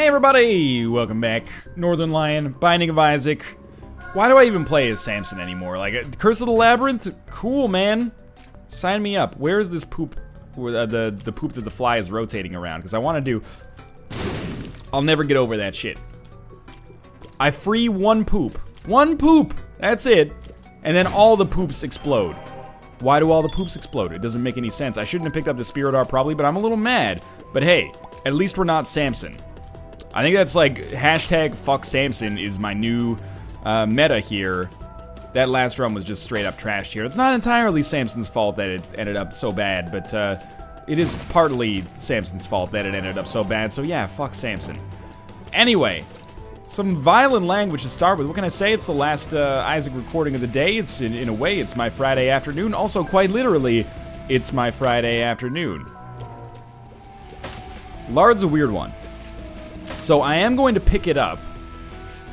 Hey everybody, welcome back. Northernlion, Binding of Isaac. Why do I even play as Samson anymore? Like, Curse of the Labyrinth? Cool, man. Sign me up. Where is this poop? The poop that the fly is rotating around? Because I want to do... I'll never get over that shit. I free one poop. One poop! That's it. And then all the poops explode. Why do all the poops explode? It doesn't make any sense. I shouldn't have picked up the Spirit Art probably, but I'm a little mad. But hey, at least we're not Samson. I think that's like, hashtag fuck Samson is my new meta here. That last run was just straight up trash here. It's not entirely Samson's fault that it ended up so bad, but it is partly Samson's fault that it ended up so bad, so yeah, fuck Samson. Anyway, some violent language to start with. What can I say? It's the last Isaac recording of the day. It's, in a way, it's my Friday afternoon. Also, quite literally, it's my Friday afternoon. LARD's a weird one. So I am going to pick it up,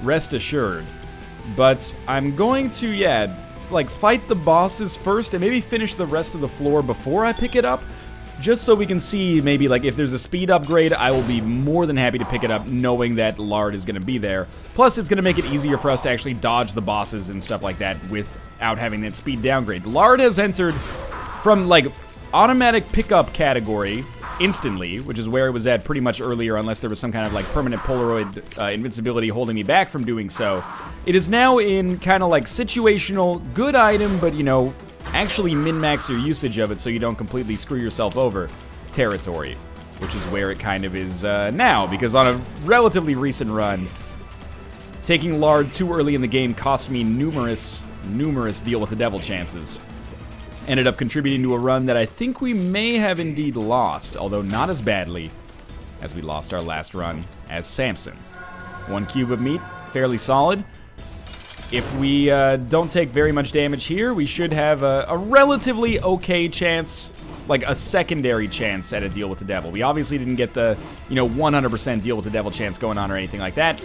rest assured, but I'm going to, yeah, like fight the bosses first and maybe finish the rest of the floor before I pick it up, just so we can see maybe like if there's a speed upgrade, I will be more than happy to pick it up knowing that LARD is going to be there. Plus it's going to make it easier for us to actually dodge the bosses and stuff like that without having that speed downgrade. LARD has entered from like automatic pickup category instantly, which is where it was at pretty much earlier, unless there was some kind of like permanent Polaroid invincibility holding me back from doing so. It is now in kind of like situational, good item, but you know, actually min-max your usage of it so you don't completely screw yourself over territory, which is where it kind of is now, because on a relatively recent run, taking LARD too early in the game cost me numerous deal with the devil chances. Ended up contributing to a run that I think we may have indeed lost, although not as badly as we lost our last run as Samson. 1 cube of meat, fairly solid. If we don't take very much damage here, we should have a relatively okay chance, like a secondary chance at a deal with the devil. We obviously didn't get the, you know, 100% deal with the devil chance going on or anything like that,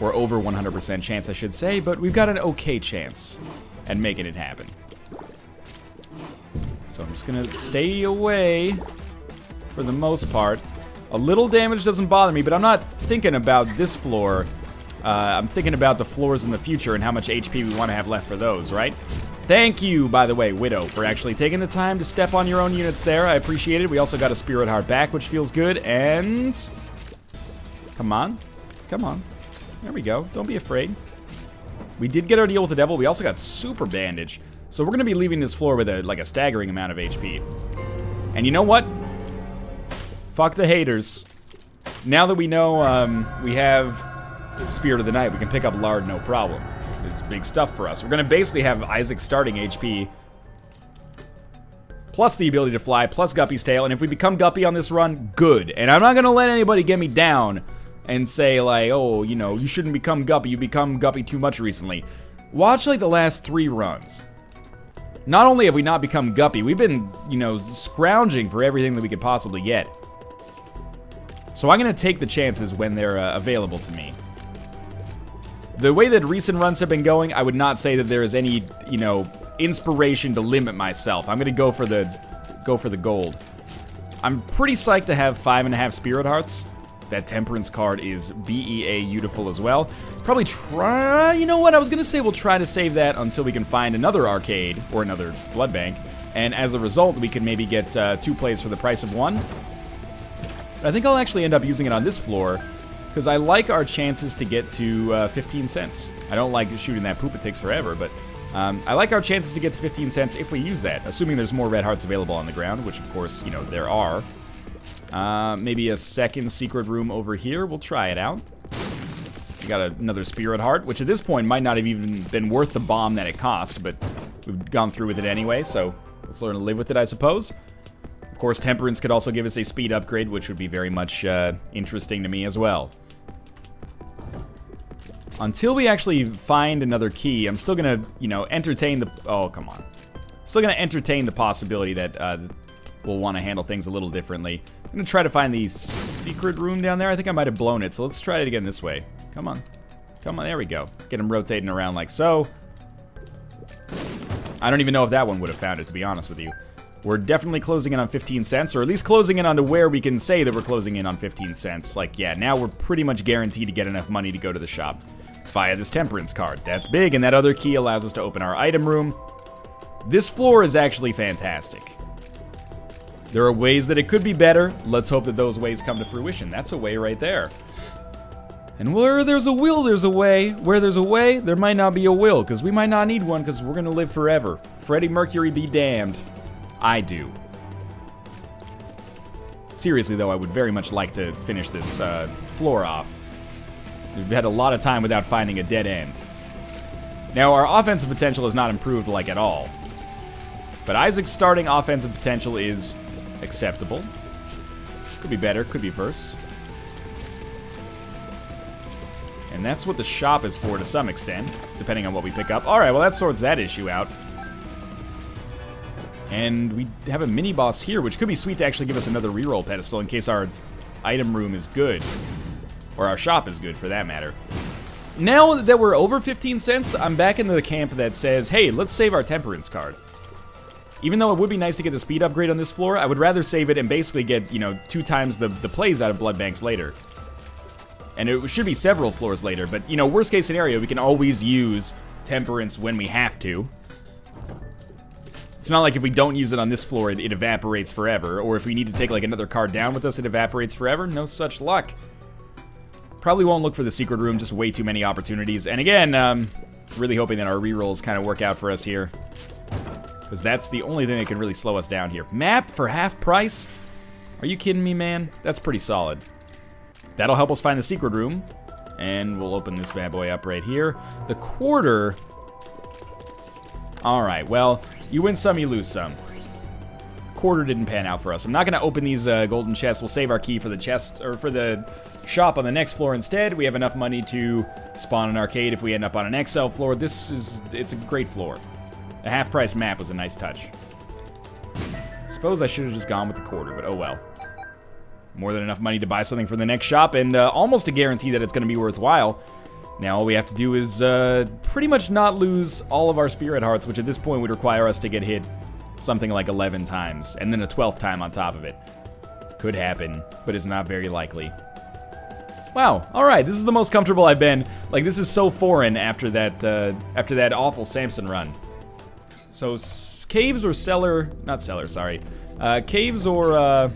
or over 100% chance I should say, but we've got an okay chance at making it happen. So I'm just gonna stay away for the most part. A little damage doesn't bother me, but I'm not thinking about this floor. I'm thinking about the floors in the future and how much HP we want to have left for those, right? Thank you, by the way, Widow, for actually taking the time to step on your own units there. I appreciate it. We also got a Spirit Heart back, which feels good, and... Come on. Come on. There we go. Don't be afraid. We did get our deal with the devil. We also got Super Bandage. So we're going to be leaving this floor with a staggering amount of HP. And you know what? Fuck the haters. Now that we know we have Spirit of the Night, we can pick up LARD no problem. It's big stuff for us. We're going to basically have Isaac's starting HP, plus the ability to fly, plus Guppy's tail. And if we become Guppy on this run, good. And I'm not going to let anybody get me down and say like, oh, you know, you shouldn't become Guppy. You become Guppy too much recently. Watch like the last 3 runs. Not only have we not become Guppy, we've been, you know, scrounging for everything that we could possibly get. So I'm going to take the chances when they're available to me. The way that recent runs have been going, I would not say that there is any, you know, inspiration to limit myself. I'm going to go for the gold. I'm pretty psyched to have 5.5 Spirit Hearts. That Temperance card is BEA beautiful as well. Probably try, you know what, I was gonna say we'll try to save that until we can find another arcade or another blood bank. And as a result, we can maybe get 2 plays for the price of 1. But I think I'll actually end up using it on this floor because I like our chances to get to 15 cents. I don't like shooting that poop, it takes forever, but I like our chances to get to 15 cents if we use that, assuming there's more red hearts available on the ground, which of course, you know, there are. Maybe a second secret room over here. We'll try it out. We got another Spirit Heart, which at this point might not have even been worth the bomb that it cost, but we've gone through with it anyway, so let's learn to live with it, I suppose. Of course, Temperance could also give us a speed upgrade, which would be very much interesting to me as well. Until we actually find another key, I'm still gonna, you know, entertain the... Oh, come on. Still gonna entertain the possibility that we'll want to handle things a little differently. I'm going to try to find the secret room down there. I think I might have blown it, so let's try it again this way. Come on. Come on, there we go. Get him rotating around like so. I don't even know if that one would have found it, to be honest with you. We're definitely closing in on 15 cents, or at least closing in on to where we can say that we're closing in on 15 cents. Like, yeah, now we're pretty much guaranteed to get enough money to go to the shop via this temperance card. That's big, and that other key allows us to open our item room. This floor is actually fantastic. There are ways that it could be better. Let's hope that those ways come to fruition. That's a way right there. And where there's a will, there's a way. Where there's a way, there might not be a will, because we might not need one, because we're going to live forever. Freddie Mercury be damned. I do. Seriously, though, I would very much like to finish this floor off. We've had a lot of time without finding a dead end. Now, our offensive potential is not improved, like, at all. But Isaac's starting offensive potential is acceptable. Could be better, could be worse. And that's what the shop is for to some extent, depending on what we pick up. Alright, well that sorts that issue out. And we have a mini-boss here, which could be sweet to actually give us another reroll pedestal in case our item room is good. Or our shop is good, for that matter. Now that we're over 15 cents, I'm back into the camp that says, hey, let's save our temperance card. Even though it would be nice to get the speed upgrade on this floor, I would rather save it and basically get, you know, 2 times the plays out of blood banks later. And it should be several floors later, but, you know, worst case scenario, we can always use temperance when we have to. It's not like if we don't use it on this floor, it evaporates forever, or if we need to take, like, another card down with us, it evaporates forever. No such luck. Probably won't look for the secret room, just way too many opportunities. And again, really hoping that our rerolls kind of work out for us here. Because that's the only thing that can really slow us down here. Map for half price? Are you kidding me, man? That's pretty solid. That'll help us find the secret room. And we'll open this bad boy up right here. The quarter. Alright, well, you win some, you lose some. Quarter didn't pan out for us. I'm not going to open these golden chests. We'll save our key for the chest, or for the shop on the next floor instead. We have enough money to spawn an arcade if we end up on an XL floor. It's a great floor. The half-price map was a nice touch. Suppose I should have just gone with the quarter, but oh well. More than enough money to buy something for the next shop, and almost a guarantee that it's going to be worthwhile. Now all we have to do is pretty much not lose all of our spirit hearts, which at this point would require us to get hit something like 11 times, and then a 12th time on top of it. Could happen, but it's not very likely. Wow, alright, this is the most comfortable I've been. Like, this is so foreign after that awful Samson run. So, caves or cellar, not cellar, sorry. Caves or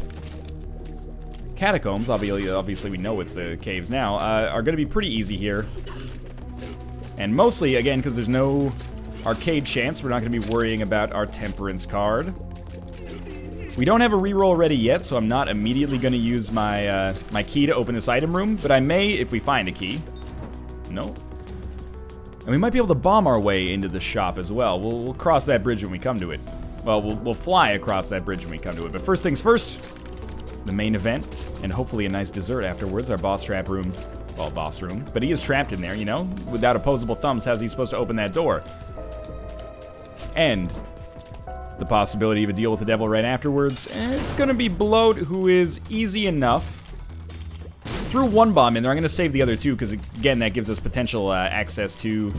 catacombs, obviously we know it's the caves now, are going to be pretty easy here. And mostly, again, because there's no arcade chance, we're not going to be worrying about our temperance card. We don't have a reroll ready yet, so I'm not immediately going to use my my key to open this item room, but I may if we find a key. No. And we might be able to bomb our way into the shop as well. We'll cross that bridge when we come to it. Well, we'll fly across that bridge when we come to it. But first things first, the main event, and hopefully a nice dessert afterwards, our boss trap room. Well, boss room. But he is trapped in there, you know? Without opposable thumbs, how's he supposed to open that door? And the possibility of a deal with the devil right afterwards. It's gonna be Bloat, who is easy enough. Threw one bomb in there. I'm gonna save the other two, because again, that gives us potential access to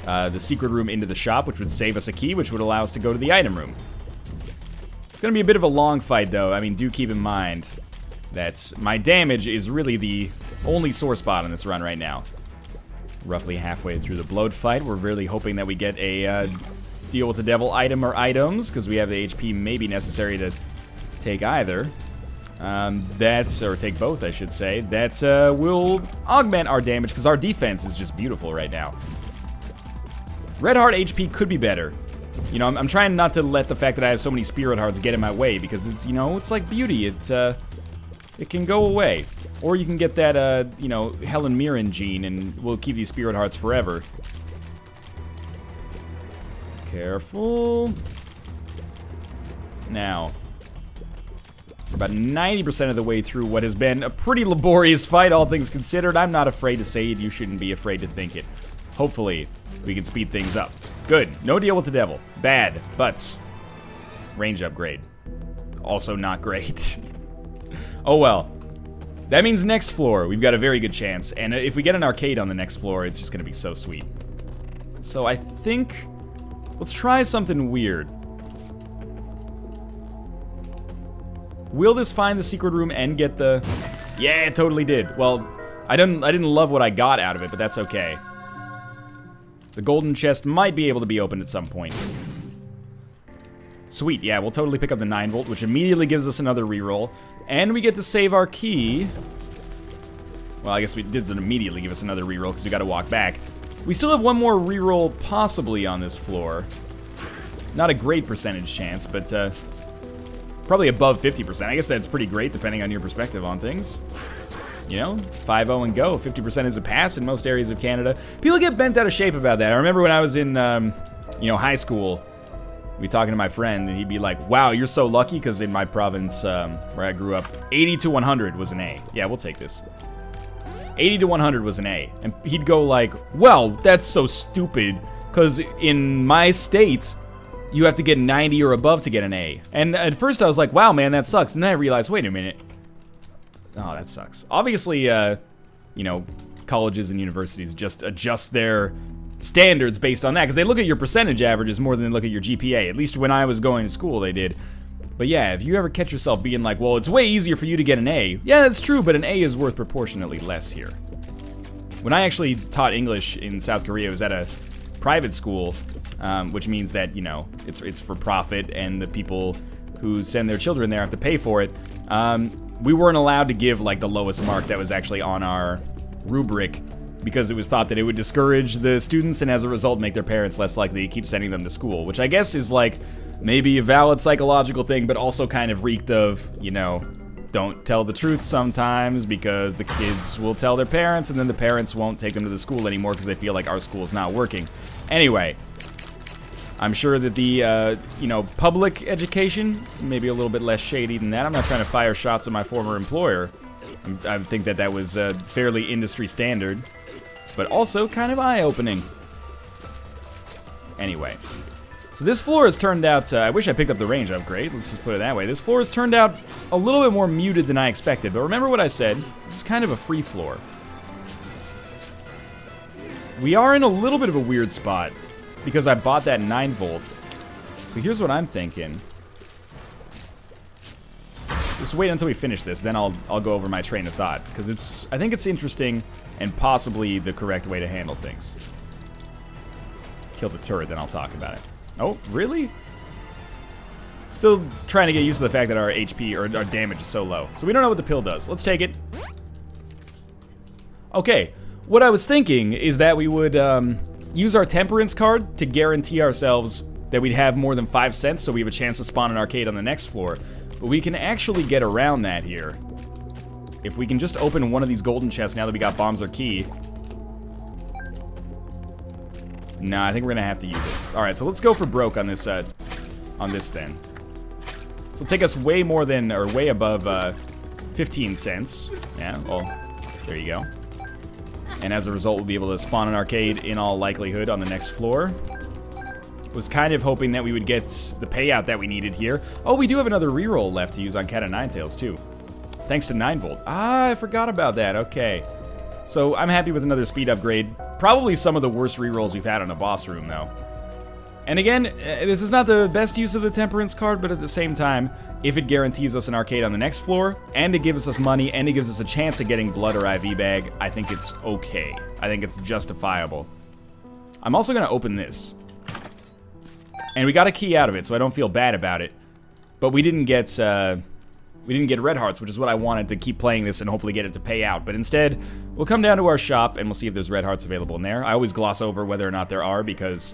the secret room into the shop, which would save us a key, which would allow us to go to the item room. It's gonna be a bit of a long fight, though. I mean, do keep in mind that my damage is really the only sore spot on this run right now. Roughly halfway through the Bloat fight, we're really hoping that we get a deal with the devil item or items, because we have the HP maybe necessary to take either. Or take both, I should say. That will augment our damage, because our defense is just beautiful right now. Red Heart HP could be better. You know, I'm trying not to let the fact that I have so many Spirit Hearts get in my way, because it's, you know, it's like beauty. It can go away. Or you can get that, you know, Helen Mirren gene, and we'll keep these Spirit Hearts forever. Careful. Now, we're about 90% of the way through what has been a pretty laborious fight, all things considered. I'm not afraid to say it. You shouldn't be afraid to think it. Hopefully, we can speed things up. Good. No deal with the devil. Bad. Butts. Range upgrade. Also not great. Oh well. That means next floor, we've got a very good chance. And if we get an arcade on the next floor, it's just going to be so sweet. So I think... let's try something weird. Will this find the secret room and get the... Yeah, it totally did. Well, I didn't love what I got out of it, but that's okay. The golden chest might be able to be opened at some point. Sweet, yeah, we'll totally pick up the 9-volt, which immediately gives us another reroll. And we get to save our key. Well, I guess it doesn't immediately give us another reroll because we got to walk back. We still have one more reroll possibly on this floor. Not a great percentage chance, but probably above 50%. I guess that's pretty great depending on your perspective on things. You know, 5-0 and go. 50% is a pass in most areas of Canada. People get bent out of shape about that. I remember when I was in, you know, high school, I'd be talking to my friend, and he'd be like, wow, you're so lucky, because in my province, where I grew up, 80 to 100 was an A. Yeah, we'll take this. 80 to 100 was an A. And he'd go like, well, that's so stupid, because in my state, you have to get 90 or above to get an A. And at first I was like, wow, man, that sucks. And then I realized, wait a minute. Oh, that sucks. Obviously, you know, colleges and universities just adjust their standards based on that, because they look at your percentage averages more than they look at your GPA. At least when I was going to school, they did. But yeah, if you ever catch yourself being like, well, it's way easier for you to get an A. Yeah, that's true, but an A is worth proportionately less here. When I actually taught English in South Korea, it was at a private school, which means that, you know, it's for profit, and the people who send their children there have to pay for it. We weren't allowed to give, like, the lowest mark that was actually on our rubric, because it was thought that it would discourage the students and as a result make their parents less likely to keep sending them to school, which I guess is, like, maybe a valid psychological thing, but also kind of reeked of, you know, don't tell the truth sometimes, because the kids will tell their parents, and then the parents won't take them to the school anymore because they feel like our school's not working. Anyway, I'm sure that the, you know, public education, maybe a little bit less shady than that. I'm not trying to fire shots at my former employer. I think that that was fairly industry standard, but also kind of eye-opening. Anyway, so this floor has turned out, I wish I picked up the range upgrade, let's just put it that way. This floor has turned out a little bit more muted than I expected, but remember what I said, this is kind of a free floor. We are in a little bit of a weird spot, because I bought that 9-volt. So here's what I'm thinking. Just wait until we finish this, then I'll go over my train of thought, because I think it's interesting and possibly the correct way to handle things. Kill the turret, then I'll talk about it. Oh, really? Still trying to get used to the fact that our HP or our damage is so low. So we don't know what the pill does. Let's take it. Okay, what I was thinking is that we would use our Temperance card to guarantee ourselves that we'd have more than 5 cents so we have a chance to spawn an arcade on the next floor. But we can actually get around that here. If we can just open one of these golden chests now that we got bombs or key. Nah, I think we're gonna have to use it. Alright, so let's go for broke on this then. So it'll take us way more than, or way above 15 cents. Yeah, well, there you go. And as a result, we'll be able to spawn an arcade in all likelihood on the next floor. Was kind of hoping that we would get the payout that we needed here. Oh, we do have another reroll left to use on Cat of Ninetails too. Thanks to 9-volt. Ah, I forgot about that. Okay. So I'm happy with another speed upgrade. Probably some of the worst rerolls we've had on a boss room, though. And again, this is not the best use of the Temperance card, but at the same time, if it guarantees us an arcade on the next floor, and it gives us money, and it gives us a chance of getting blood or IV bag, I think it's okay. I think it's justifiable. I'm also going to open this. And we got a key out of it, so I don't feel bad about it. But we didn't get red hearts, which is what I wanted to keep playing this and hopefully get it to pay out. But instead, we'll come down to our shop and we'll see if there's red hearts available in there. I always gloss over whether or not there are because,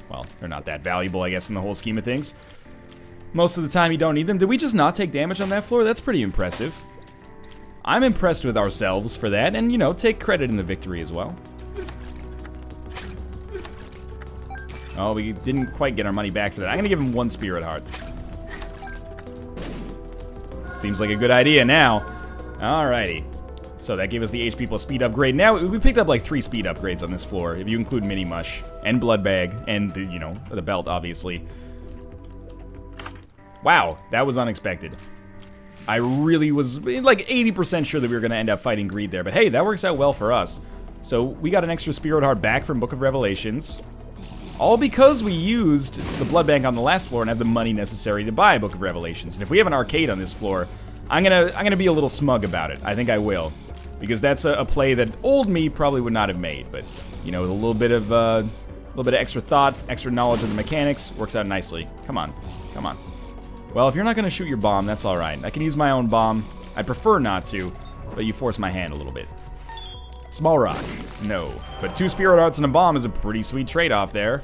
well, they're not that valuable, I guess, in the whole scheme of things. Most of the time, you don't need them. Did we just not take damage on that floor? That's pretty impressive. I'm impressed with ourselves for that, and, you know, take credit in the victory as well. Oh, we didn't quite get our money back for that. I'm gonna give him 1 spirit heart. Seems like a good idea now. Alrighty. So that gave us the HP plus speed upgrade. Now, we picked up like 3 speed upgrades on this floor, if you include Mini Mush, and Blood Bag, and, you know, the belt, obviously. Wow, that was unexpected. I really was, like, 80% sure that we were gonna end up fighting Greed there, but hey, that works out well for us. So, we got an extra spirit heart back from Book of Revelations. All because we used the blood bank on the last floor and have the money necessary to buy a Book of Revelations. And if we have an arcade on this floor, I'm gonna be a little smug about it. I think I will. Because that's a play that old me probably would not have made. But, you know, with a little bit of extra thought, extra knowledge of the mechanics, works out nicely. Come on. Come on. Well, if you're not gonna shoot your bomb, that's alright. I can use my own bomb. I prefer not to, but you force my hand a little bit. Small rock. No. But 2 spirit hearts and a bomb is a pretty sweet trade-off there.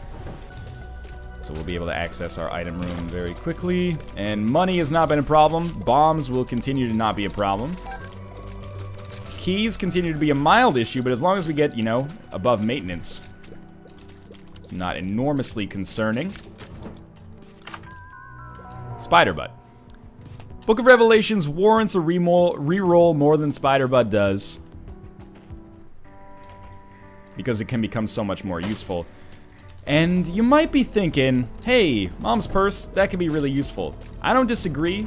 So we'll be able to access our item room very quickly. And money has not been a problem. Bombs will continue to not be a problem. Keys continue to be a mild issue, but as long as we get, you know, above maintenance, it's not enormously concerning. Spider Butt. Book of Revelations warrants a reroll more than Spider Butt does, because it can become so much more useful. And you might be thinking, hey, Mom's Purse, that could be really useful. I don't disagree.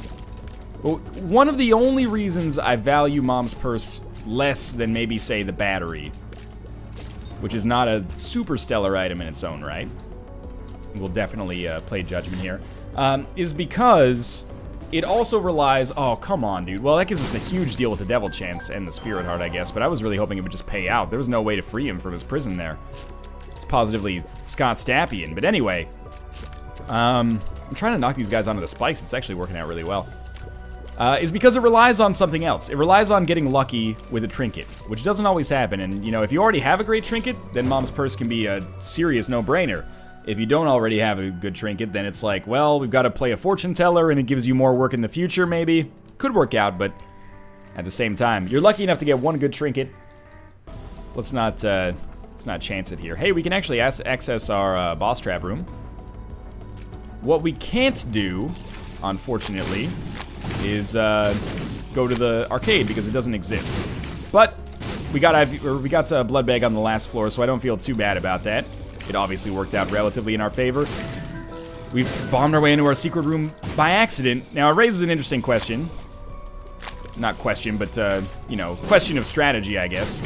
But one of the only reasons I value Mom's Purse less than maybe, say, the battery, which is not a super stellar item in its own right, we'll definitely play judgment here, is because it also relies... Oh, come on, dude. Well, that gives us a huge deal with the Devil Chance and the Spirit Heart, I guess, but I was really hoping it would just pay out. There was no way to free him from his prison there. It's positively Scott Stappian. But anyway, I'm trying to knock these guys onto the spikes. It's actually working out really well. Is because it relies on something else. It relies on getting lucky with a trinket, which doesn't always happen. And, you know, if you already have a great trinket, then Mom's Purse can be a serious no-brainer. If you don't already have a good trinket, then it's like, well, we've got to play a fortune teller and it gives you more work in the future, maybe. Could work out, but at the same time, you're lucky enough to get one good trinket. Let's not chance it here. Hey, we can actually access our boss trap room. What we can't do, unfortunately, is go to the arcade because it doesn't exist. But we got blood bag on the last floor, so I don't feel too bad about that. It obviously worked out relatively in our favor. We've bombed our way into our secret room by accident. Now, it raises an interesting question. Not question, but, you know, question of strategy, I guess.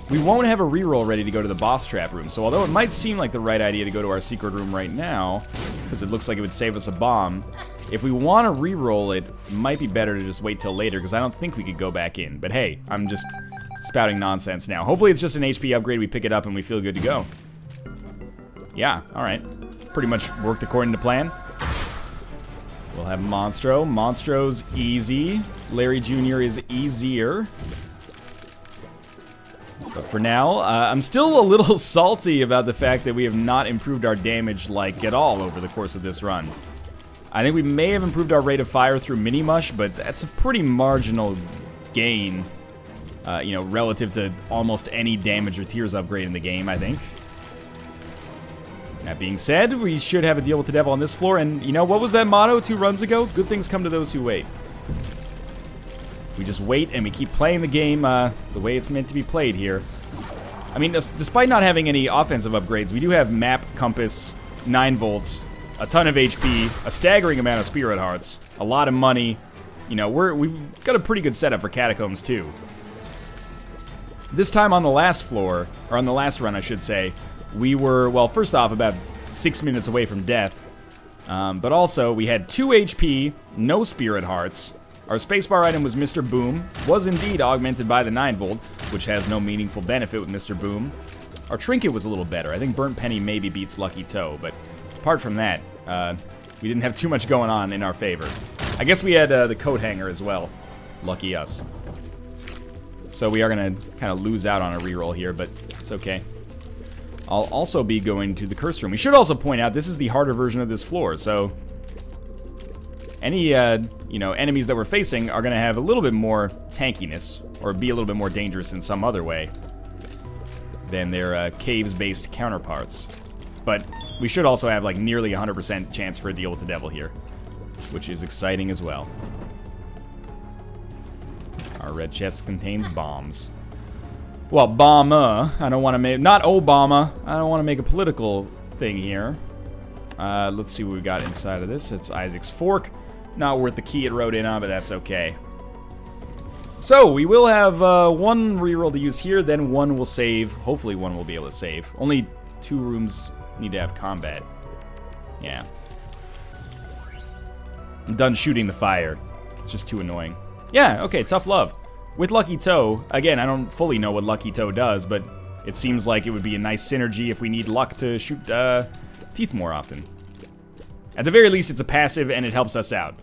We won't have a reroll ready to go to the boss trap room, so although it might seem like the right idea to go to our secret room right now, because it looks like it would save us a bomb, if we want to reroll it, it might be better to just wait till later, because I don't think we could go back in. But hey, I'm just spouting nonsense now. Hopefully it's just an HP upgrade, we pick it up, and we feel good to go. Yeah, alright. Pretty much worked according to plan. We'll have Monstro. Monstro's easy. Larry Jr. is easier. But for now, I'm still a little salty about the fact that we have not improved our damage, like, at all over the course of this run. I think we may have improved our rate of fire through Mini-Mush, but that's a pretty marginal gain, you know, relative to almost any damage or tears upgrade in the game, I think. That being said, we should have a deal with the devil on this floor, and, you know, what was that motto 2 runs ago? Good things come to those who wait. We just wait and we keep playing the game the way it's meant to be played here. I mean, despite not having any offensive upgrades, we do have map, compass, 9 volts, a ton of HP, a staggering amount of spirit hearts, a lot of money. You know, we've got a pretty good setup for catacombs too. This time on the last floor, or on the last run, I should say, we were, well, first off, about 6 minutes away from death. But also, we had 2 HP, no spirit hearts. Our spacebar item was Mr. Boom, was indeed augmented by the 9-volt, which has no meaningful benefit with Mr. Boom. Our trinket was a little better. I think Burnt Penny maybe beats Lucky Toe, but apart from that, we didn't have too much going on in our favor. I guess we had the coat hanger as well. Lucky us. So we are going to kind of lose out on a reroll here, but it's okay. I'll also be going to the curse room. We should also point out this is the harder version of this floor, so any you know, enemies that we're facing are going to have a little bit more tankiness, or be a little bit more dangerous in some other way than their caves-based counterparts. But we should also have like nearly 100% chance for a deal with the devil here, which is exciting as well. Our red chest contains bombs. Well, bomber. I don't want to make... Not Obama. I don't want to make a political thing here. Let's see what we got inside of this. It's Isaac's Fork. Not worth the key it wrote in on, but that's okay. So, we will have one reroll to use here, then one will save. Hopefully one will be able to save. Only 2 rooms need to have combat. Yeah. I'm done shooting the fire. It's just too annoying. Yeah, okay, tough love. With Lucky Toe, again, I don't fully know what Lucky Toe does, but it seems like it would be a nice synergy if we need luck to shoot teeth more often. At the very least, it's a passive and it helps us out.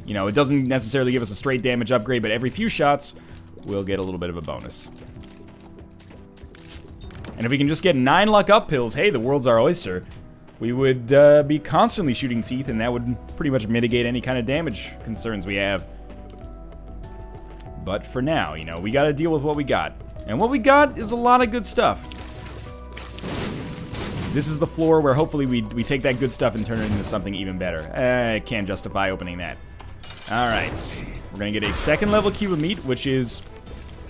You know, it doesn't necessarily give us a straight damage upgrade, but every few shots, we'll get a little bit of a bonus. And if we can just get 9 luck up pills, hey, the world's our oyster. We would be constantly shooting teeth, and that would pretty much mitigate any kind of damage concerns we have. But for now, you know, we gotta deal with what we got. And what we got is a lot of good stuff. This is the floor where hopefully we take that good stuff and turn it into something even better. I can't justify opening that. Alright, we're gonna get a 2nd level cube of meat, which is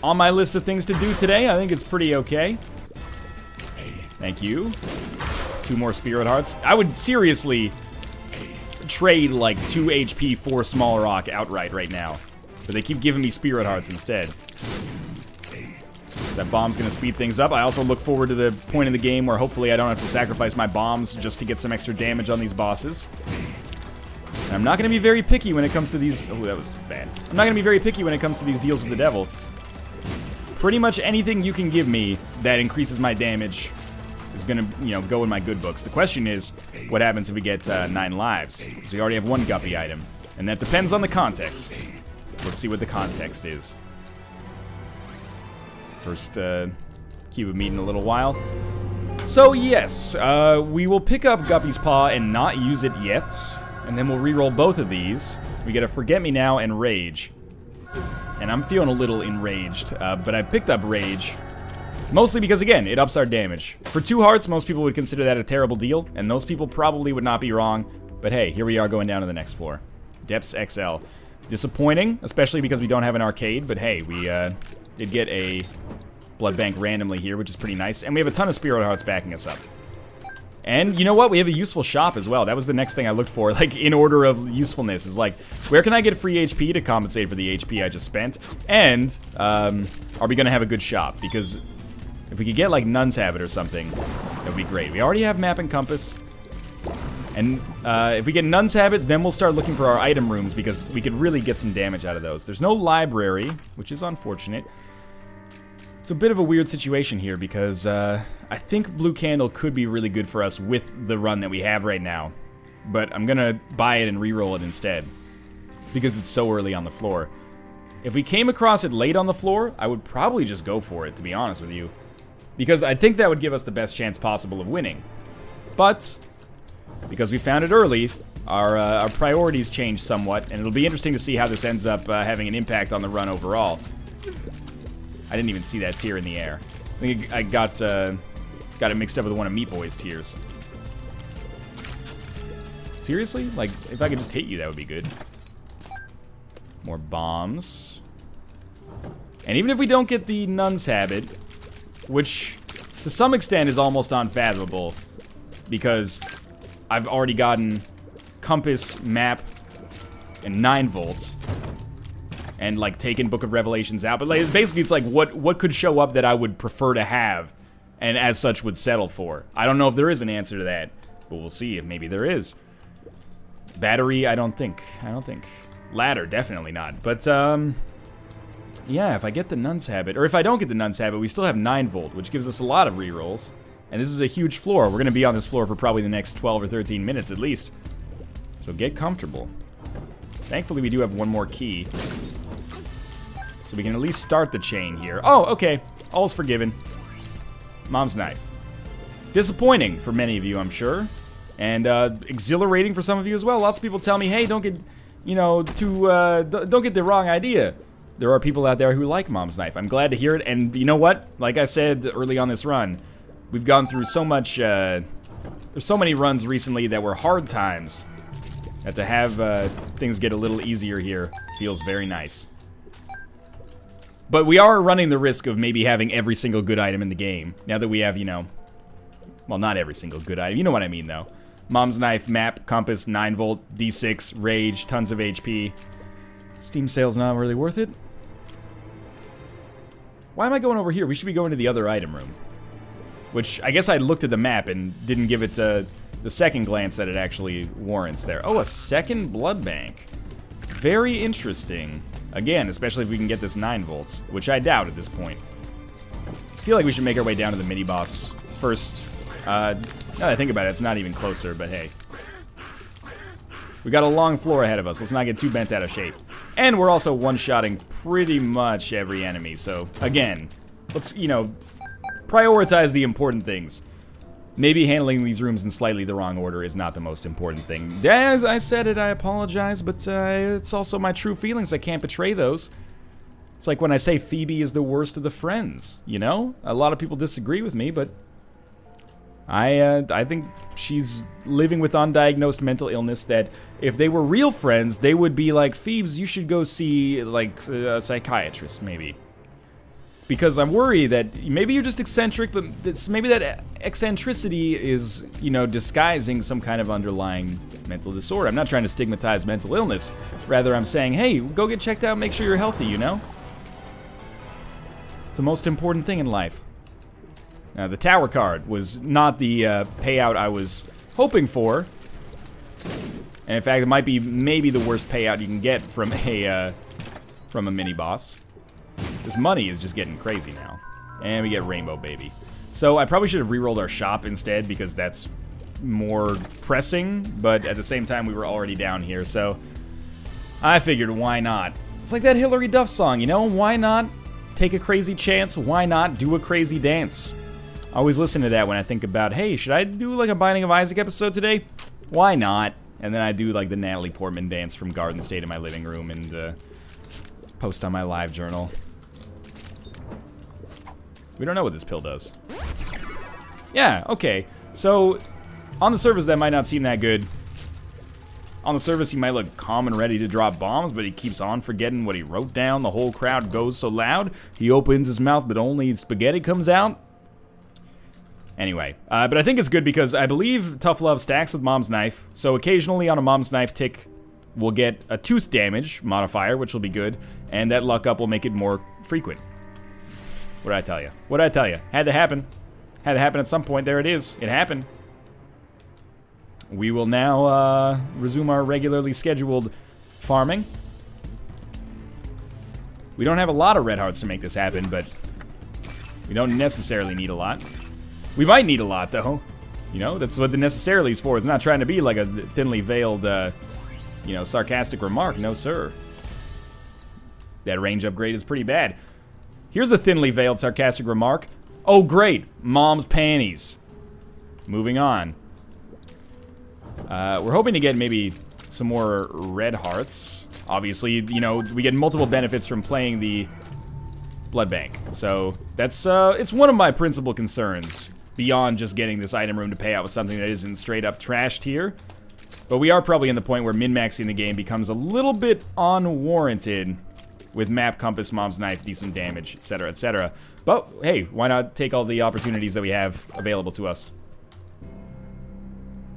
on my list of things to do today. I think it's pretty okay. Thank you. 2 more spirit hearts. I would seriously trade like 2 HP for small rock outright right now. But they keep giving me spirit hearts instead. That bomb's gonna speed things up. I also look forward to the point in the game where hopefully I don't have to sacrifice my bombs just to get some extra damage on these bosses. And I'm not gonna be very picky when it comes to these. Oh, that was bad. I'm not gonna be very picky when it comes to these deals with the devil. Pretty much anything you can give me that increases my damage is gonna, you know, go in my good books. The question is, what happens if we get 9 lives? Because we already have 1 guppy item, and that depends on the context. Let's see what the context is. First cube of meat in a little while. So yes, we will pick up Guppy's Paw and not use it yet, and then we'll reroll both of these. We get a Forget Me Now and Rage, and I'm feeling a little enraged, but I picked up Rage. Mostly because, again, it ups our damage. For 2 hearts, most people would consider that a terrible deal, and those people probably would not be wrong. But hey, here we are going down to the next floor. Depths XL. Disappointing, especially because we don't have an arcade, but hey, we did get a blood bank randomly here, which is pretty nice. And we have a ton of spirit hearts backing us up. And you know what? We have a useful shop as well. That was the next thing I looked for, like, in order of usefulness. Is like, where can I get free HP to compensate for the HP I just spent? And, are we going to have a good shop? Because if we could get, like, Nun's Habit or something, that would be great. We already have Map and Compass. And if we get Nun's Habit, then we'll start looking for our item rooms, because we could really get some damage out of those. There's no library, which is unfortunate. It's a bit of a weird situation here, because I think Blue Candle could be really good for us with the run that we have right now. But I'm gonna buy it and re-roll it instead, because it's so early on the floor. If we came across it late on the floor, I would probably just go for it, to be honest with you. Because I think that would give us the best chance possible of winning. But because we found it early, our priorities changed somewhat, and it'll be interesting to see how this ends up having an impact on the run overall. I didn't even see that tear in the air. I think I got it mixed up with one of Meat Boy's tears. Seriously? Like, if I could just hit you, that would be good. More bombs. And even if we don't get the Nun's Habit, which to some extent is almost unfathomable, because I've already gotten Compass, Map, and 9 volts, and like taken Book of Revelations out. But like, basically it's like what could show up that I would prefer to have, and as such would settle for. I don't know if there is an answer to that, but we'll see if maybe there is. Battery, I don't think. Ladder, definitely not. But yeah, if I get the Nun's Habit, or if I don't get the Nun's Habit, we still have 9 volt, which gives us a lot of rerolls. And this is a huge floor. We're going to be on this floor for probably the next 12 or 13 minutes at least. So get comfortable. Thankfully, we do have 1 more key, so we can at least start the chain here. Oh, okay. All's forgiven. Mom's knife. Disappointing for many of you, I'm sure. And exhilarating for some of you as well. Lots of people tell me, hey, don't get, you know, don't get the wrong idea. There are people out there who like Mom's knife. I'm glad to hear it. And you know what? Like I said early on this run, we've gone through so much, there's so many runs recently that were hard times, that to have things get a little easier here feels very nice. But we are running the risk of maybe having every single good item in the game, now that we have, you know, well, not every single good item, you know what I mean though. Mom's knife, map, compass, 9 volt, D6, rage, tons of HP. Steam sale's not really worth it. Why am I going over here? We should be going to the other item room. Which, I guess I looked at the map and didn't give it the second glance that it actually warrants there. Oh, a second blood bank. Very interesting. Again, especially if we can get this 9 volts, which I doubt at this point. I feel like we should make our way down to the mini-boss first. Now that I think about it, it's not even closer, but hey. We got a long floor ahead of us. Let's not get too bent out of shape. And we're also one-shotting pretty much every enemy. So, again, let's, you know, prioritize the important things. Maybe handling these rooms in slightly the wrong order is not the most important thing. As I said it, I apologize, but it's also my true feelings. I can't betray those. It's like when I say Phoebe is the worst of the friends, you know? A lot of people disagree with me, but I think she's living with undiagnosed mental illness that if they were real friends, they would be like, Phoebes, you should go see, like, a psychiatrist, maybe. Because I'm worried that maybe you're just eccentric, but maybe that eccentricity is, you know, disguising some kind of underlying mental disorder. I'm not trying to stigmatize mental illness. Rather, I'm saying, hey, go get checked out, make sure you're healthy, you know? It's the most important thing in life. The tower card was not the payout I was hoping for. And in fact, it might be maybe the worst payout you can get from a mini-boss. This money is just getting crazy now. And we get Rainbow Baby. So I probably should have re-rolled our shop instead because that's more pressing. But at the same time, we were already down here. So I figured, why not? It's like that Hillary Duff song, you know? Why not take a crazy chance? Why not do a crazy dance? I always listen to that when I think about, hey, should I do like a Binding of Isaac episode today? Why not? And then I do like the Natalie Portman dance from Garden State in my living room and post on my live journal. We don't know what this pill does. Yeah, okay. So, on the surface that might not seem that good. On the surface he might look calm and ready to drop bombs, but he keeps on forgetting what he wrote down. The whole crowd goes so loud. He opens his mouth, but only spaghetti comes out. Anyway, but I think it's good because I believe Tough Love stacks with Mom's Knife. So occasionally on a Mom's Knife tick, we'll get a tooth damage modifier, which will be good. And that luck up will make it more frequent. What'd I tell you? What'd I tell you? Had to happen. Had to happen at some point. There it is. It happened. We will now resume our regularly scheduled farming. We don't have a lot of red hearts to make this happen, but we don't necessarily need a lot. We might need a lot, though. You know, that's what the necessarily is for. It's not trying to be like a thinly veiled, you know, sarcastic remark. No, sir. That range upgrade is pretty bad. Here's a thinly veiled sarcastic remark. Oh, great. Mom's panties. Moving on. We're hoping to get maybe some more red hearts. Obviously, you know, we get multiple benefits from playing the blood bank. So that's, it's one of my principal concerns. Beyond just getting this item room to pay out with something that isn't straight up trashed here. But we are probably in the point where min-maxing the game becomes a little bit unwarranted with map, compass, Mom's Knife, decent damage, etc., etc. But, hey, why not take all the opportunities that we have available to us?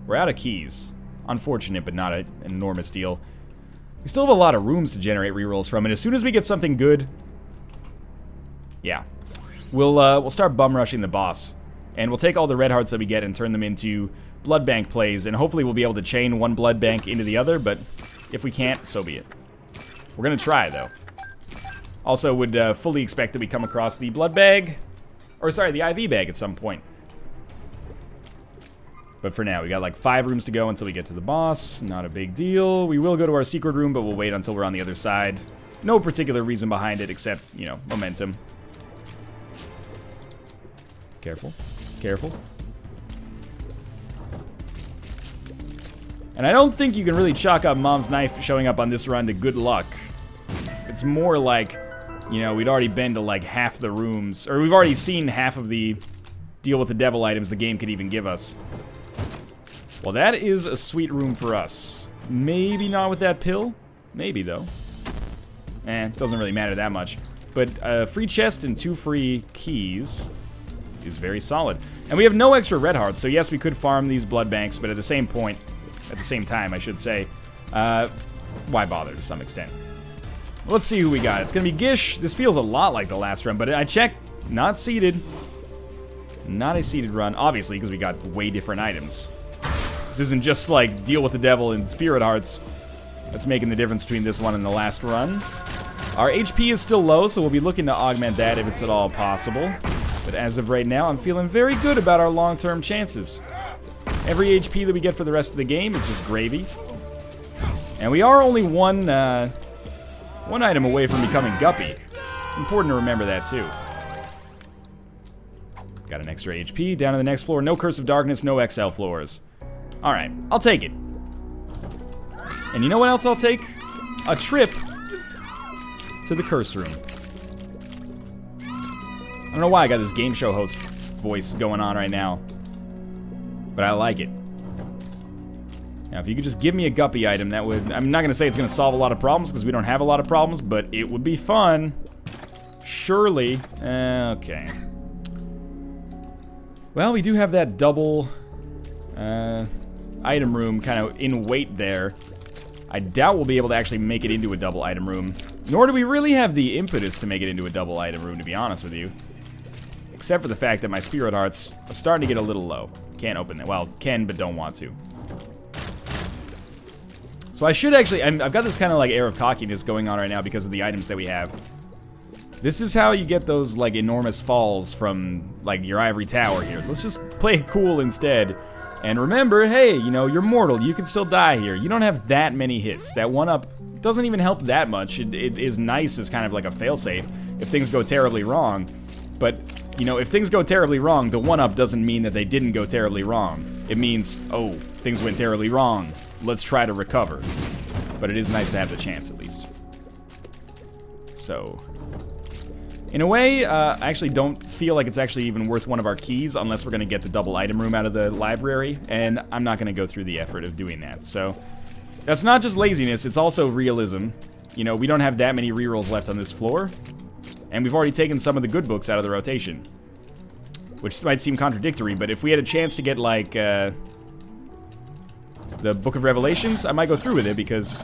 We're out of keys. Unfortunate, but not an enormous deal. We still have a lot of rooms to generate rerolls from, and as soon as we get something good, yeah, we'll start bum rushing the boss. And we'll take all the red hearts that we get and turn them into blood bank plays, and hopefully we'll be able to chain one blood bank into the other, but if we can't, so be it. We're gonna try, though. Also, would fully expect that we come across the blood bag, or sorry, the IV bag at some point. But for now, we got like 5 rooms to go until we get to the boss. Not a big deal. We will go to our secret room, but we'll wait until we're on the other side. No particular reason behind it except, you know, momentum. Careful. Careful. And I don't think you can really chalk up Mom's Knife showing up on this run to good luck. It's more like, you know, we'd already been to like half the rooms, or we've already seen half of the deal with the devil items the game could even give us. Well, that is a sweet room for us. Maybe not with that pill. Maybe, though. Doesn't really matter that much. But a free chest and 2 free keys is very solid. And we have no extra red hearts, so yes, we could farm these blood banks, but at the same time, I should say, why bother to some extent? Let's see who we got. It's gonna be Gish. This feels a lot like the last run, but I checked, not seeded. Not a seeded run, obviously, because we got way different items. This isn't just like deal with the devil and spirit hearts. That's making the difference between this one and the last run. Our HP is still low, so we'll be looking to augment that if it's at all possible. But as of right now, I'm feeling very good about our long-term chances. Every HP that we get for the rest of the game is just gravy. And we are only one item away from becoming Guppy. Important to remember that, too. Got an extra HP. Down to the next floor. No Curse of Darkness, no XL floors. Alright, I'll take it. And you know what else I'll take? A trip to the Curse Room. I don't know why I got this game show host voice going on right now, but I like it. Now, if you could just give me a Guppy item, that would... I'm not going to say it's going to solve a lot of problems, because we don't have a lot of problems, but it would be fun. Surely. Okay. Well, we do have that double item room kind of in wait there. I doubt we'll be able to actually make it into a double item room. Nor do we really have the impetus to make it into a double item room, to be honest with you. Except for the fact that my spirit hearts are starting to get a little low. Can't open that. Well, can, but don't want to. So I should actually... I've got this kind of like air of cockiness going on right now because of the items that we have. This is how you get those like enormous falls from like your ivory tower here. Let's just play it cool instead. And remember, hey, you know, you're mortal. You can still die here. You don't have that many hits. That 1-up doesn't even help that much. It is nice as kind of like a failsafe if things go terribly wrong. But, you know, if things go terribly wrong, the 1-up doesn't mean that they didn't go terribly wrong. It means, oh, things went terribly wrong. Let's try to recover. But it is nice to have the chance, at least. So... in a way, I actually don't feel like it's actually even worth one of our keys unless we're going to get the double item room out of the library, and I'm not going to go through the effort of doing that. So, that's not just laziness, it's also realism. You know, we don't have that many rerolls left on this floor, and we've already taken some of the good books out of the rotation. Which might seem contradictory, but if we had a chance to get, like, the Book of Revelations, I might go through with it because...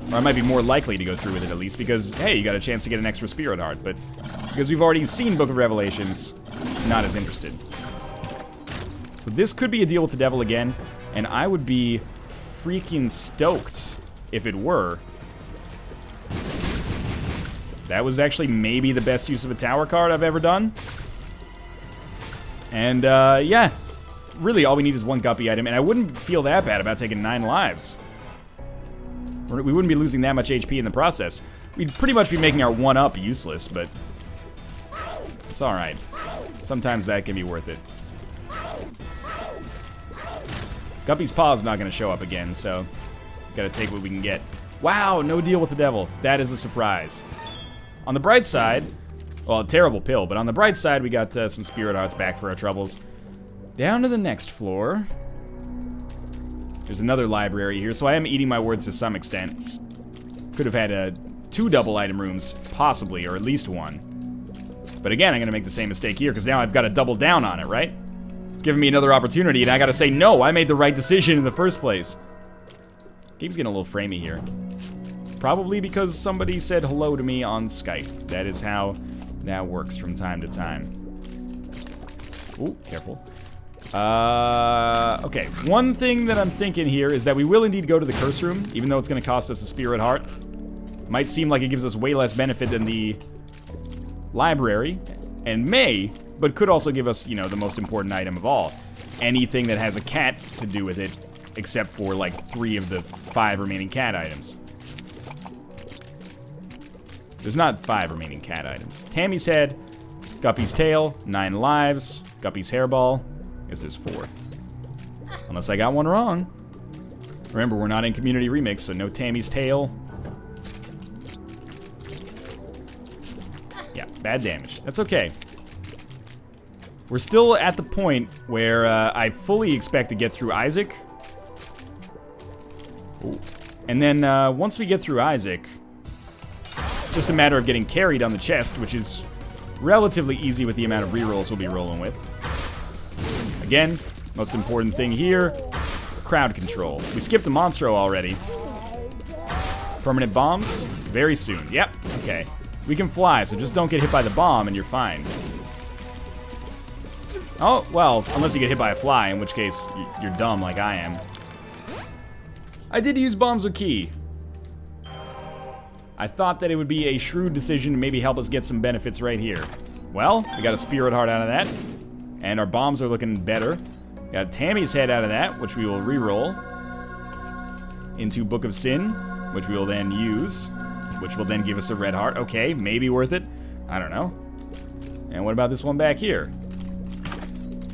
or I might be more likely to go through with it, at least, because, hey, you got a chance to get an extra spirit heart, but because we've already seen Book of Revelations, not as interested. So this could be a deal with the devil again, and I would be freaking stoked if it were. That was actually maybe the best use of a tower card I've ever done. And, yeah, really all we need is one Guppy item, and I wouldn't feel that bad about taking 9 lives. We wouldn't be losing that much HP in the process. We'd pretty much be making our 1-up useless, but it's alright. Sometimes that can be worth it. Guppy's Paw's not going to show up again, so gotta take what we can get. Wow, no deal with the devil. That is a surprise. On the bright side, well, a terrible pill, but on the bright side, we got some spirit hearts back for our troubles. Down to the next floor. There's another library here, so I am eating my words to some extent. Could have had 2 double item rooms, possibly, or at least 1. But again, I'm going to make the same mistake here, because now I've got to double down on it, right? It's giving me another opportunity, and I got to say, no, I made the right decision in the first place. Game's getting a little framey here. Probably because somebody said hello to me on Skype. That is how that works from time to time. Ooh, careful. Okay, one thing that I'm thinking here is that we will indeed go to the curse room, even though it's going to cost us a spirit heart. Might seem like it gives us way less benefit than the library, and may, but could also give us, you know, the most important item of all. Anything that has a cat to do with it, except for, like, 3 of the 5 remaining cat items. There's not 5 remaining cat items. Tammy's head, Guppy's tail, 9 lives, Guppy's hairball. I guess there's 4. Unless I got one wrong. Remember, we're not in Community Remix, so no Tammy's tail. Yeah, bad damage. That's okay. We're still at the point where I fully expect to get through Isaac. Ooh. And then once we get through Isaac, it's just a matter of getting carried on the chest, which is relatively easy with the amount of rerolls we'll be rolling with. Again, most important thing here, crowd control. We skipped a Monstro already. Permanent bombs? Very soon. Yep, okay. We can fly, so just don't get hit by the bomb and you're fine. Oh, well, unless you get hit by a fly, in which case you're dumb like I am. I did use bombs with key. I thought that it would be a shrewd decision to maybe help us get some benefits right here. Well, we got a spirit heart out of that. And our bombs are looking better. Got Tammy's head out of that, which we will re-roll into Book of Sin, which we will then use, which will then give us a red heart. Okay, maybe worth it. I don't know. And what about this one back here?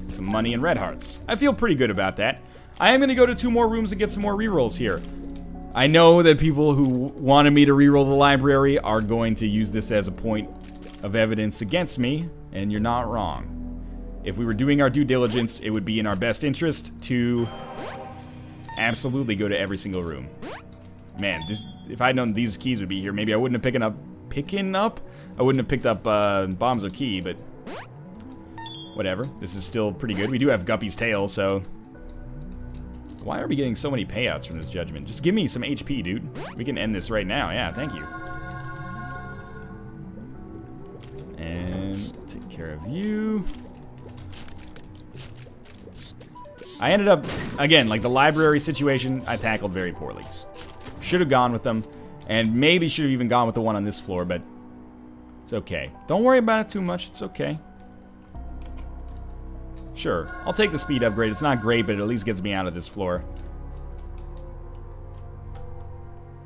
Some money and red hearts. I feel pretty good about that. I am going to go to 2 more rooms and get some more re-rolls here. I know that people who wanted me to re-roll the library are going to use this as a point of evidence against me, and you're not wrong. If we were doing our due diligence, it would be in our best interest to absolutely go to every single room. Man, if I'd known these keys would be here, maybe I wouldn't have picked up bombs or key, but whatever. This is still pretty good. We do have Guppy's tail, so why are we getting so many payouts from this judgment? Just give me some HP, dude. We can end this right now. Yeah, thank you. And take care of you. I ended up, again, like the library situation, I tackled very poorly. Should have gone with them, and maybe should have even gone with the one on this floor, but it's okay. Don't worry about it too much, it's okay. Sure, I'll take the speed upgrade. It's not great, but it at least gets me out of this floor.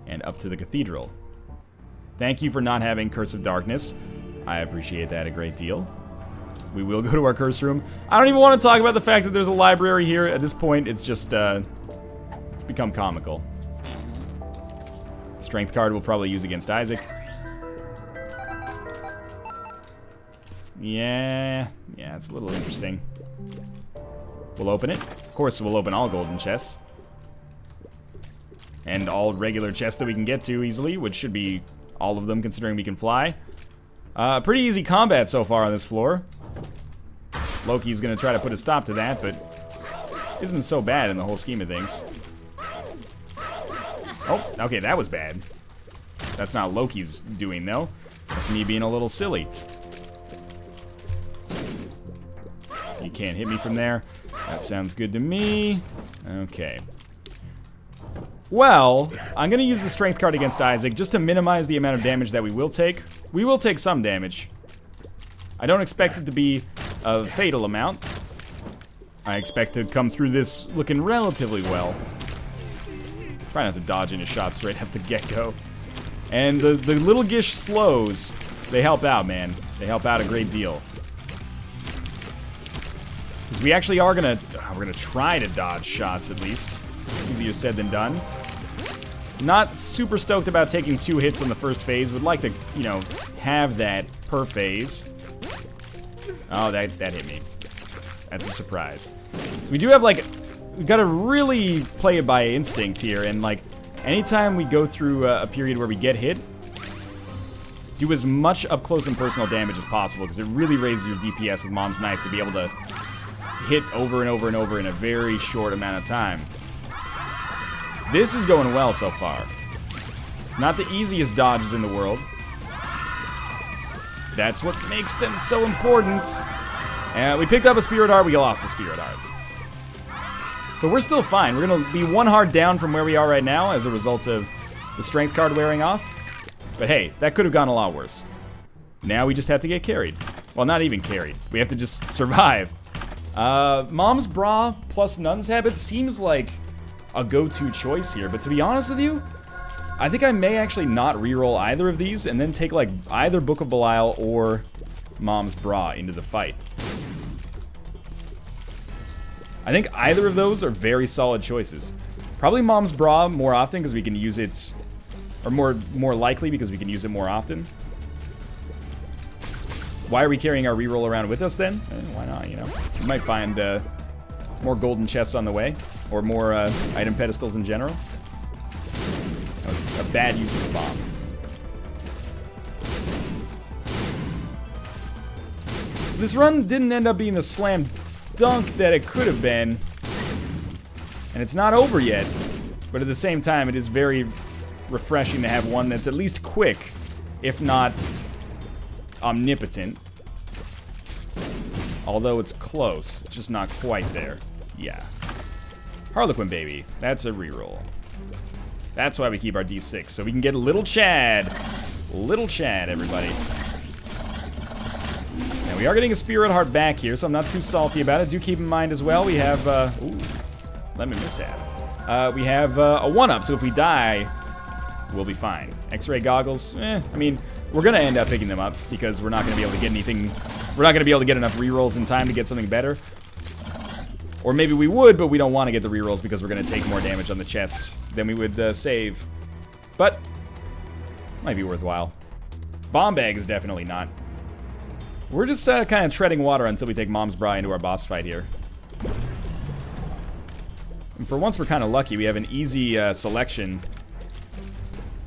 And up to the cathedral. Thank you for not having Curse of Darkness. I appreciate that a great deal. We will go to our curse room. I don't even want to talk about the fact that there's a library here. At this point, it's just, it's become comical. Strength card we'll probably use against Isaac. Yeah, it's a little interesting. We'll open it. Of course, we'll open all golden chests. And all regular chests that we can get to easily, which should be all of them considering we can fly. Pretty easy combat so far on this floor. Loki's gonna try to put a stop to that, but isn't so bad in the whole scheme of things. Oh, okay, that was bad. That's not Loki's doing, though. That's me being a little silly. You can't hit me from there. That sounds good to me. Okay. Well, I'm gonna use the strength card against Isaac just to minimize the amount of damage that we will take. We will take some damage. I don't expect it to be a fatal amount. I expect to come through this looking relatively well. Try not to dodge into shots right at the get-go. And the little gish slows, they help out, man. They help out a great deal. Because we actually are gonna, we're gonna try to dodge shots at least. Easier said than done. Not super stoked about taking 2 hits on the first phase. Would like to, you know, have that per phase. Oh, that hit me. That's a surprise. So we do have, like, we've got to really play it by instinct here, and, like, anytime we go through a period where we get hit, do as much up close and personal damage as possible, because it really raises your DPS with Mom's Knife to be able to hit over and over and over in a very short amount of time. This is going well so far. It's not the easiest dodges in the world. That's what makes them so important. We picked up a Spirit Heart, we lost a Spirit Heart. So we're still fine. We're gonna be 1 heart down from where we are right now as a result of the strength card wearing off. But hey, that could have gone a lot worse. Now we just have to get carried. Well, not even carried. We have to just survive. Mom's Bra plus Nun's Habit seems like a go-to choice here, but to be honest with you, I think I may actually not reroll either of these and then take like either Book of Belial or Mom's Bra into the fight. I think either of those are very solid choices. Probably Mom's Bra more often because we can use it, or more likely because we can use it more often. Why are we carrying our reroll around with us then? Why not, you know? We might find more golden chests on the way, or more item pedestals in general. A bad use of the bomb. So this run didn't end up being the slam dunk that it could have been. And it's not over yet, but at the same time it is very refreshing to have one that's at least quick, if not omnipotent. Although it's close. It's just not quite there. Yeah. Harlequin baby. That's a reroll. That's why we keep our D6, so we can get Little Chad. Little Chad, everybody. Now, we are getting a Spirit Heart back here, so I'm not too salty about it. Do keep in mind as well, we have, ooh, Lemon Mishap. We have a 1-up, so if we die, we'll be fine. X-ray goggles, I mean, we're gonna end up picking them up because we're not gonna be able to get anything. We're not gonna be able to get enough rerolls in time to get something better. Or maybe we would, but we don't want to get the rerolls because we're gonna take more damage on the chest than we would save. But might be worthwhile. Bomb bag is definitely not. We're just kind of treading water until we take Mom's Bra into our boss fight here. And for once, we're kind of lucky. We have an easy selection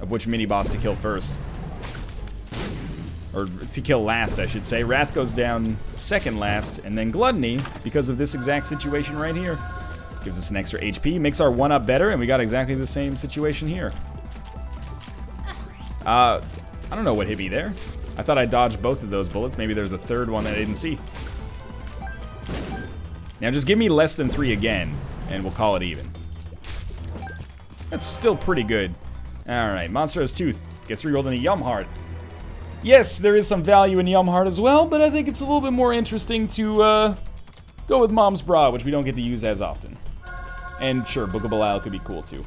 of which mini-boss to kill first. Or to kill last, I should say. Wrath goes down second last, and then Gluttony, because of this exact situation right here. Gives us an extra HP, makes our 1-up better, and we got exactly the same situation here. I don't know what hit me there. I thought I dodged both of those bullets. Maybe there's a third one that I didn't see. Now just give me less than 3 again, and we'll call it even. That's still pretty good. Alright, Monstrous Tooth gets rerolled in a Yum Heart. Yes, there is some value in Yum Heart as well, but I think it's a little bit more interesting to go with Mom's Bra, which we don't get to use as often. And sure, Book of Belial could be cool too.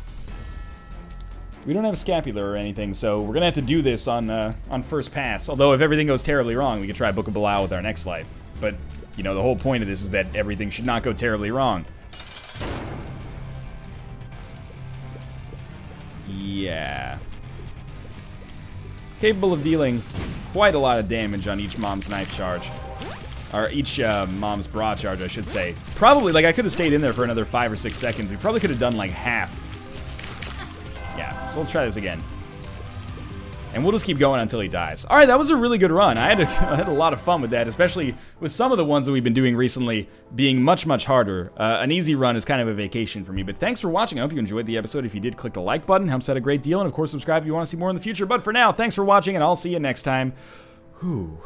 We don't have Scapular or anything, so we're gonna have to do this on first pass. Although if everything goes terribly wrong, we could try Book of Belial with our next life. But, you know, the whole point of this is that everything should not go terribly wrong. Yeah. Capable of dealing quite a lot of damage on each Mom's Knife charge. Or each Mom's Bra charge, I should say. Probably, like, I could have stayed in there for another 5 or 6 seconds. We probably could have done, like, half. Yeah, so let's try this again. And we'll just keep going until he dies. Alright, that was a really good run. I had a lot of fun with that, especially with some of the ones that we've been doing recently being much, much harder. An easy run is kind of a vacation for me. But thanks for watching. I hope you enjoyed the episode. If you did, click the like button. Helps out a great deal. And, of course, subscribe if you want to see more in the future. But for now, thanks for watching, and I'll see you next time. Whew.